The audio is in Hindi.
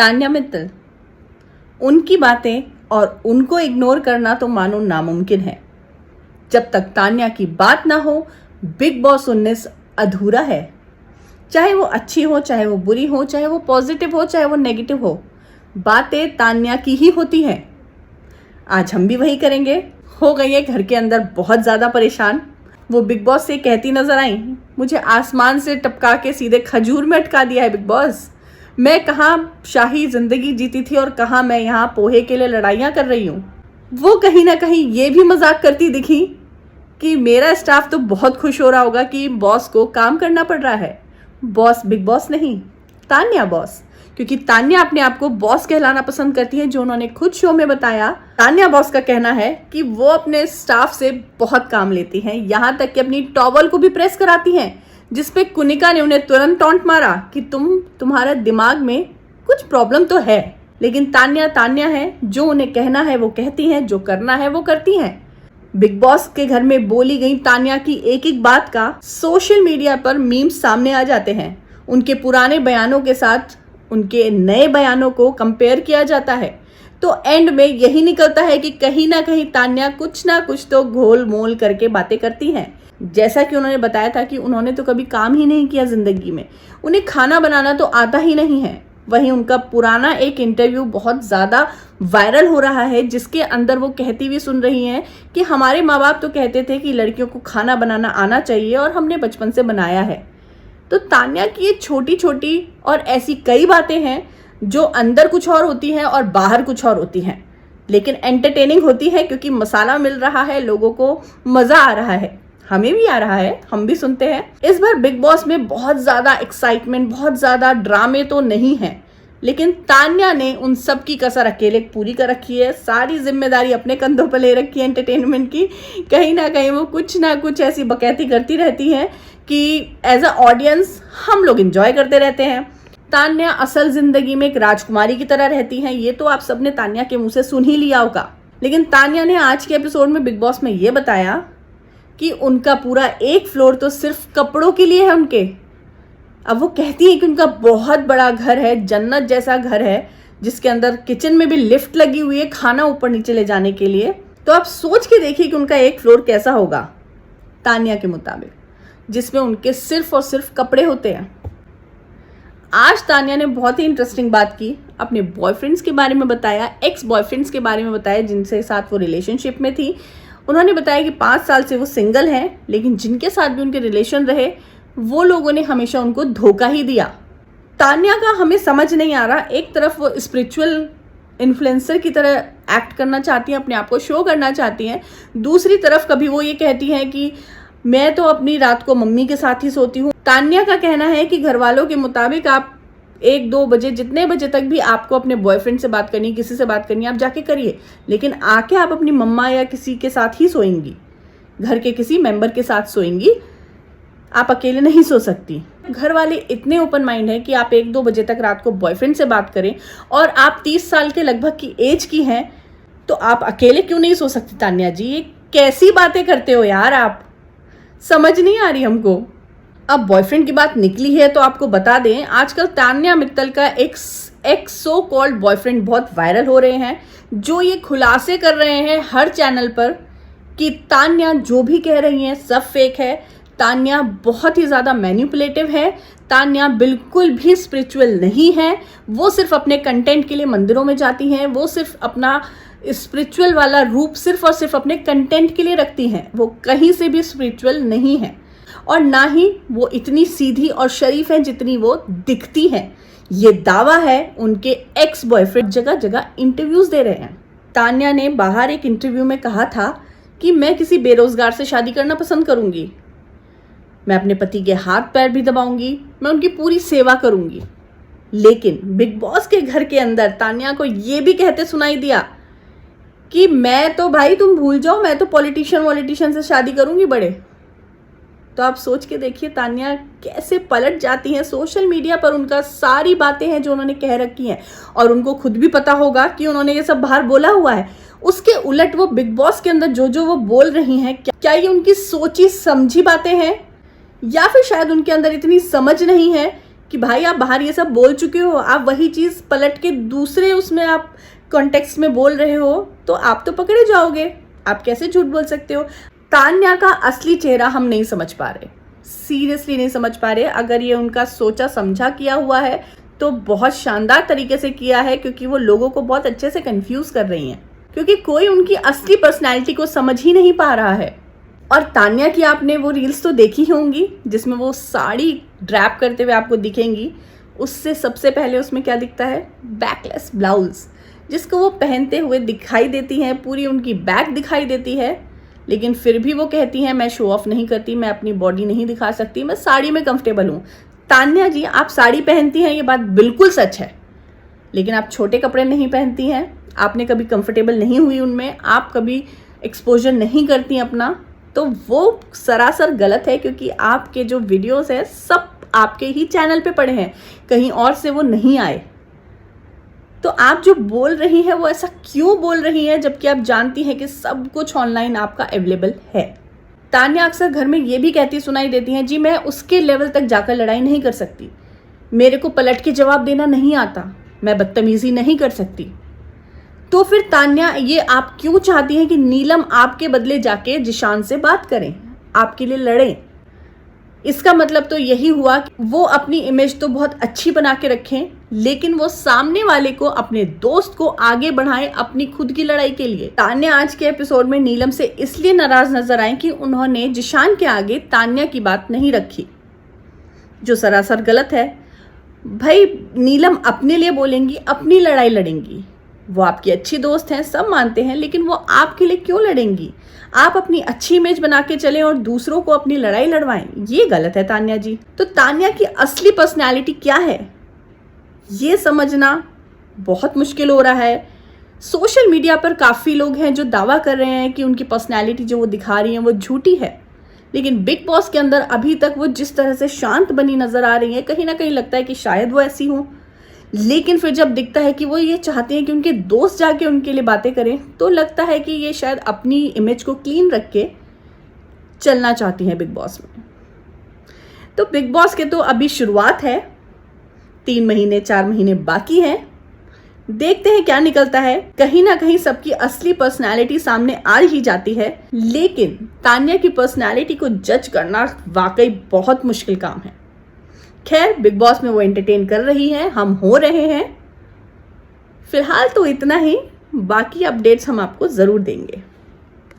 तान्या मित्तल, उनकी बातें और उनको इग्नोर करना तो मानो नामुमकिन है। जब तक तान्या की बात ना हो, बिग बॉस 19 अधूरा है। चाहे वो अच्छी हो, चाहे वो बुरी हो, चाहे वो पॉजिटिव हो, चाहे वो नेगेटिव हो, बातें तान्या की ही होती हैं। आज हम भी वही करेंगे। हो गई है घर के अंदर बहुत ज़्यादा परेशान। वो बिग बॉस से कहती नजर आई, मुझे आसमान से टपका के सीधे खजूर में अटका दिया है बिग बॉस। मैं कहाँ शाही जिंदगी जीती थी और कहाँ मैं यहाँ पोहे के लिए लड़ाइयाँ कर रही हूँ। वो कहीं ना कहीं ये भी मजाक करती दिखी कि मेरा स्टाफ तो बहुत खुश हो रहा होगा कि बॉस को काम करना पड़ रहा है। बॉस बिग बॉस नहीं, तान्या बॉस, क्योंकि तान्या अपने आप को बॉस कहलाना पसंद करती है, जो उन्होंने खुद शो में बताया। तान्या बॉस का कहना है कि वो अपने स्टाफ से बहुत काम लेती हैं, यहाँ तक कि अपनी टॉवल को भी प्रेस कराती हैं, जिसपे कुनिका ने उन्हें तुरंत टॉन्ट मारा कि तुम्हारा दिमाग में कुछ प्रॉब्लम तो है। लेकिन तान्या तान्या है, जो उन्हें कहना है वो कहती हैं, जो करना है वो करती हैं। बिग बॉस के घर में बोली गई तान्या की एक एक बात का सोशल मीडिया पर मीम्स सामने आ जाते हैं। उनके पुराने बयानों के साथ उनके नए बयानों को कंपेयर किया जाता है, तो एंड में यही निकलता है कि कहीं ना कहीं तान्या कुछ ना कुछ तो घोल मोल करके बातें करती हैं। जैसा कि उन्होंने बताया था कि उन्होंने तो कभी काम ही नहीं किया जिंदगी में, उन्हें खाना बनाना तो आता ही नहीं है। वहीं उनका पुराना एक इंटरव्यू बहुत ज़्यादा वायरल हो रहा है, जिसके अंदर वो कहती हुई सुन रही हैं कि हमारे माँ बाप तो कहते थे कि लड़कियों को खाना बनाना आना चाहिए और हमने बचपन से बनाया है। तो तान्या की ये छोटी छोटी और ऐसी कई बातें हैं जो अंदर कुछ और होती हैं और बाहर कुछ और होती हैं, लेकिन एंटरटेनिंग होती है क्योंकि मसाला मिल रहा है, लोगों को मज़ा आ रहा है, हमें भी आ रहा है, हम भी सुनते हैं। इस बार बिग बॉस में बहुत ज़्यादा एक्साइटमेंट, बहुत ज़्यादा ड्रामे तो नहीं है, लेकिन तान्या ने उन सब की कसर अकेले पूरी कर रखी है। सारी जिम्मेदारी अपने कंधों पर ले रखी है एंटरटेनमेंट की। कहीं ना कहीं वो कुछ ना कुछ ऐसी बकैती करती रहती है कि एज अ ऑडियंस हम लोग इंजॉय करते रहते हैं। तान्या असल जिंदगी में एक राजकुमारी की तरह रहती हैं, ये तो आप सबने तान्या के मुंह से सुन ही लिया होगा। लेकिन तान्या ने आज के एपिसोड में बिग बॉस में ये बताया कि उनका पूरा एक फ्लोर तो सिर्फ कपड़ों के लिए है उनके। अब वो कहती है कि उनका बहुत बड़ा घर है, जन्नत जैसा घर है, जिसके अंदर किचन में भी लिफ्ट लगी हुई है खाना ऊपर नीचे ले जाने के लिए। तो आप सोच के देखिए कि उनका एक फ्लोर कैसा होगा तान्या के मुताबिक, जिसमें उनके सिर्फ और सिर्फ कपड़े होते हैं। आज तान्या ने बहुत ही इंटरेस्टिंग बात की, अपने बॉयफ्रेंड्स के बारे में बताया, एक्स बॉयफ्रेंड्स के बारे में बताया जिनसे साथ वो रिलेशनशिप में थी। उन्होंने बताया कि 5 साल से वो सिंगल हैं, लेकिन जिनके साथ भी उनके रिलेशन रहे वो लोगों ने हमेशा उनको धोखा ही दिया। तान्या का हमें समझ नहीं आ रहा, एक तरफ वो स्पिरिचुअल इन्फ्लुएंसर की तरह एक्ट करना चाहती हैं, अपने आप को शो करना चाहती हैं, दूसरी तरफ कभी वो ये कहती हैं कि मैं तो अपनी रात को मम्मी के साथ ही सोती हूँ। तान्या का कहना है कि घर वालों के मुताबिक आप 1-2 बजे, जितने बजे तक भी आपको अपने बॉयफ्रेंड से बात करनी, किसी से बात करनी, आप जाके करिए, लेकिन आके आप अपनी मम्मा या किसी के साथ ही सोएंगी, घर के किसी मेंबर के साथ सोएंगी, आप अकेले नहीं सो सकती। घर वाले इतने ओपन माइंड है कि आप 1-2 बजे तक रात को बॉयफ्रेंड से बात करें, और आप 30 साल के लगभग की एज की हैं, तो आप अकेले क्यों नहीं सो सकती? तान्या जी, ये कैसी बातें करते हो यार, आप समझ नहीं आ रही हमको। अब बॉयफ्रेंड की बात निकली है तो आपको बता दें, आजकल तान्या मित्तल का एक सो कॉल्ड बॉयफ्रेंड बहुत वायरल हो रहे हैं, जो ये खुलासे कर रहे हैं हर चैनल पर कि तान्या जो भी कह रही हैं सब फेक है, तान्या बहुत ही ज़्यादा मैनिपुलेटिव है, तान्या बिल्कुल भी स्पिरिचुअल नहीं है, वो सिर्फ अपने कंटेंट के लिए मंदिरों में जाती हैं, वो सिर्फ अपना स्पिरिचुअल वाला रूप सिर्फ और सिर्फ अपने कंटेंट के लिए रखती हैं, वो कहीं से भी स्पिरिचुअल नहीं है, और ना ही वो इतनी सीधी और शरीफ है जितनी वो दिखती है। ये दावा है उनके एक्स बॉयफ्रेंड जगह जगह इंटरव्यूज दे रहे हैं। तान्या ने बाहर एक इंटरव्यू में कहा था कि मैं किसी बेरोजगार से शादी करना पसंद करूंगी, मैं अपने पति के हाथ पैर भी दबाऊंगी, मैं उनकी पूरी सेवा करूंगी। लेकिन बिग बॉस के घर के अंदर तान्या को ये भी कहते सुनाई दिया कि मैं तो भाई तुम भूल जाओ, मैं तो पॉलिटिशियन से शादी करूंगी बड़े। तो आप सोच के देखिए तान्या कैसे पलट जाती हैं। सोशल मीडिया पर उनका सारी बातें हैं जो उन्होंने कह रखी हैं, और उनको खुद भी पता होगा कि उन्होंने ये सब बाहर बोला हुआ है। उसके उलट वो बिग बॉस के अंदर जो जो वो बोल रही हैं, क्या ये उनकी सोची समझी बातें हैं, या फिर शायद उनके अंदर इतनी समझ नहीं है कि भाई आप बाहर ये सब बोल चुके हो, आप वही चीज़ पलट के दूसरे उसमें आप कॉन्टेक्स्ट में बोल रहे हो तो आप तो पकड़े जाओगे, आप कैसे झूठ बोल सकते हो। तान्या का असली चेहरा हम नहीं समझ पा रहे, सीरियसली नहीं समझ पा रहे। अगर ये उनका सोचा समझा किया हुआ है तो बहुत शानदार तरीके से किया है, क्योंकि वो लोगों को बहुत अच्छे से कंफ्यूज कर रही हैं, क्योंकि कोई उनकी असली पर्सनैलिटी को समझ ही नहीं पा रहा है। और तान्या की आपने वो रील्स तो देखी होंगी जिसमें वो साड़ी ड्रैप करते हुए आपको दिखेंगी। उससे सबसे पहले उसमें क्या दिखता है, बैकलेस ब्लाउज, जिसको वो पहनते हुए दिखाई देती हैं, पूरी उनकी बैक दिखाई देती है, लेकिन फिर भी वो कहती हैं मैं शो ऑफ नहीं करती, मैं अपनी बॉडी नहीं दिखा सकती, मैं साड़ी में कंफर्टेबल हूँ। तान्या जी, आप साड़ी पहनती हैं, ये बात बिल्कुल सच है, लेकिन आप छोटे कपड़े नहीं पहनती हैं, आपने कभी कंफर्टेबल नहीं हुई उनमें, आप कभी एक्सपोजर नहीं करती अपना, तो वो सरासर गलत है। क्योंकि आपके जो वीडियोस हैं सब आपके ही चैनल पे पड़े हैं, कहीं और से वो नहीं आए। तो आप जो बोल रही हैं वो ऐसा क्यों बोल रही हैं, जबकि आप जानती हैं कि सब कुछ ऑनलाइन आपका अवेलेबल है। तान्या अक्सर घर में ये भी कहती सुनाई देती हैं, जी मैं उसके लेवल तक जाकर लड़ाई नहीं कर सकती, मेरे को पलट के जवाब देना नहीं आता, मैं बदतमीजी नहीं कर सकती। तो फिर तान्या, ये आप क्यों चाहती हैं कि नीलम आपके बदले जाके जिशान से बात करें, आपके लिए लड़ें? इसका मतलब तो यही हुआ कि वो अपनी इमेज तो बहुत अच्छी बना के रखें, लेकिन वो सामने वाले को, अपने दोस्त को आगे बढ़ाएं अपनी खुद की लड़ाई के लिए। तान्या आज के एपिसोड में नीलम से इसलिए नाराज नजर आई कि उन्होंने जिशान के आगे तान्या की बात नहीं रखी, जो सरासर गलत है। भाई नीलम अपने लिए बोलेंगी, अपनी लड़ाई लड़ेंगी, वो आपकी अच्छी दोस्त हैं, सब मानते हैं, लेकिन वो आपके लिए क्यों लड़ेंगी? आप अपनी अच्छी इमेज बना के चलें और दूसरों को अपनी लड़ाई लड़वाएं, ये गलत है तान्या जी। तो तान्या की असली पर्सनैलिटी क्या है, ये समझना बहुत मुश्किल हो रहा है। सोशल मीडिया पर काफ़ी लोग हैं जो दावा कर रहे हैं कि उनकी पर्सनैलिटी जो वो दिखा रही हैं वो झूठी है, लेकिन बिग बॉस के अंदर अभी तक वो जिस तरह से शांत बनी नजर आ रही है, कहीं ना कहीं लगता है कि शायद वो ऐसी हो। लेकिन फिर जब दिखता है कि वो ये चाहते हैं कि उनके दोस्त जाके उनके लिए बातें करें, तो लगता है कि ये शायद अपनी इमेज को क्लीन रख के चलना चाहती हैं बिग बॉस में। तो बिग बॉस के तो अभी शुरुआत है, 3 महीने 4 महीने बाकी हैं, देखते हैं क्या निकलता है। कहीं ना कहीं सबकी असली पर्सनालिटी सामने आ ही जाती है, लेकिन तान्या की पर्सनालिटी को जज करना वाकई बहुत मुश्किल काम है। खैर, बिग बॉस में वो एंटरटेन कर रही हैं, हम हो रहे हैं। फिलहाल तो इतना ही, बाकी अपडेट्स हम आपको ज़रूर देंगे।